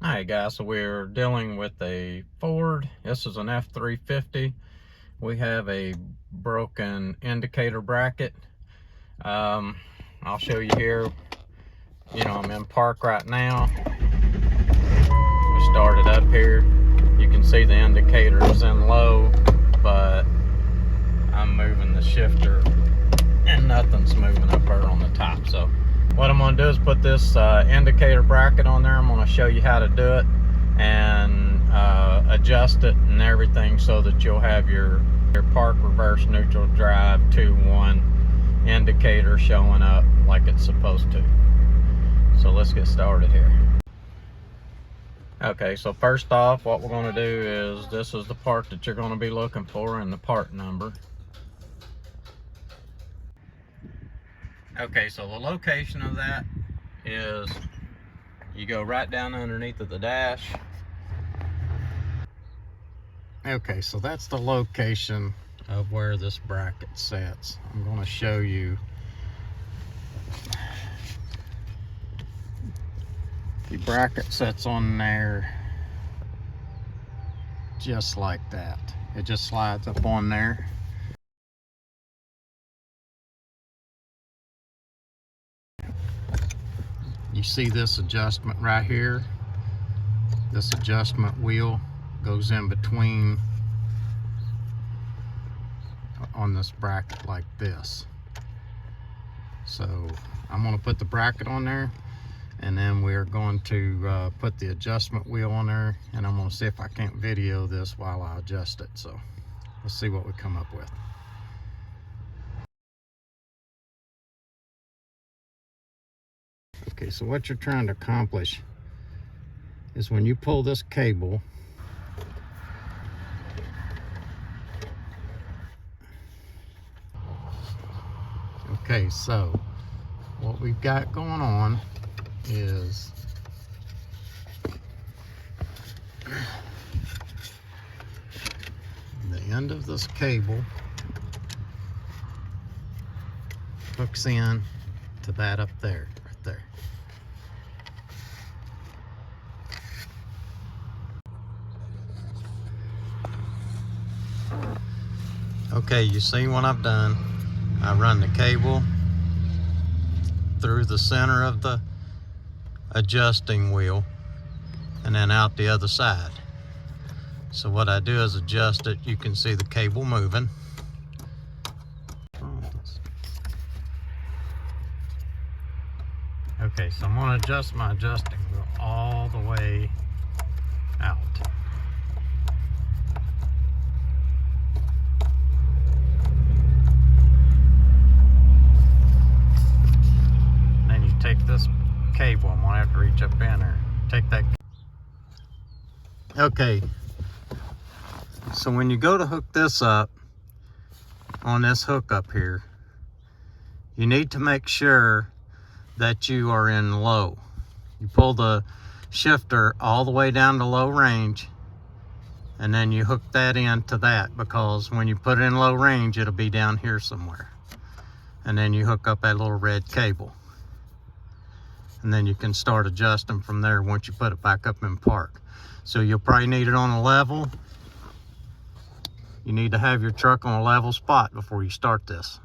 Alright guys, so we're dealing with a Ford. This is an F350. We have a broken indicator bracket. I'll show you here. I'm in park right now. We started up here. You can see the indicator is in low, but I'm moving the shifter and nothing's moving up there on the top. So what I'm going to do is put this indicator bracket on there. I'm going to show you how to do it and adjust it and everything so that you'll have your park, reverse, neutral, drive, 2-1 indicator showing up like it's supposed to. So let's get started here. Okay, so first off, what we're going to do is, this is the part that you're going to be looking for and the part number. Okay, so the location of that is, you go right down underneath of the dash. Okay, so that's the location of where this bracket sits. I'm going to show you. The bracket sits on there just like that. It just slides up on there. You see this adjustment right here? This adjustment wheel goes in between on this bracket like this. So I'm going to put the bracket on there, and then we're going to put the adjustment wheel on there, and I'm going to see if I can't video this while I adjust it. So let's see what we come up with. Okay, so what you're trying to accomplish is when you pull this cable, okay, so what we've got going on is the end of this cable hooks in to that up there, right there. Okay, you see what I've done? I run the cable through the center of the adjusting wheel and then out the other side. So what I do is adjust it. You can see the cable moving. Okay, so I'm going to adjust my adjusting wheel all the way out. Take this cable, I'm gonna have to reach up in there. Take that. Okay, so when you go to hook this up on this hook up here, you need to make sure that you are in low. You pull the shifter all the way down to low range, and then you hook that into that, because when you put it in low range, it'll be down here somewhere. And then you hook up that little red cable. And then you can start adjusting from there once you put it back up in park. So you'll probably need it on a level. You need to have your truck on a level spot before you start this.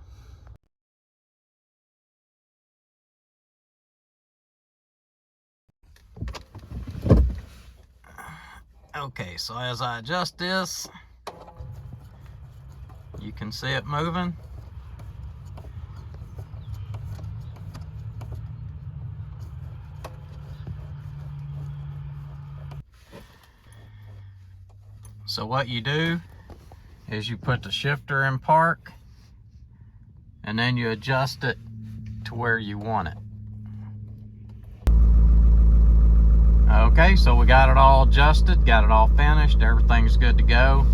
Okay, so as I adjust this, you can see it moving. So what you do is you put the shifter in park, and then you adjust it to where you want it. Okay, so we got it all adjusted, got it all finished, everything's good to go.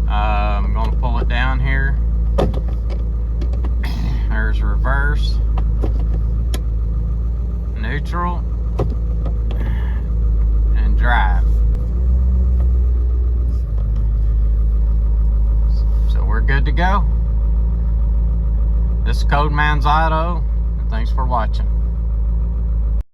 I'm going to pull it down here. There's reverse, neutral, and drive. We're good to go. This is Codeman's Auto, and thanks for watching.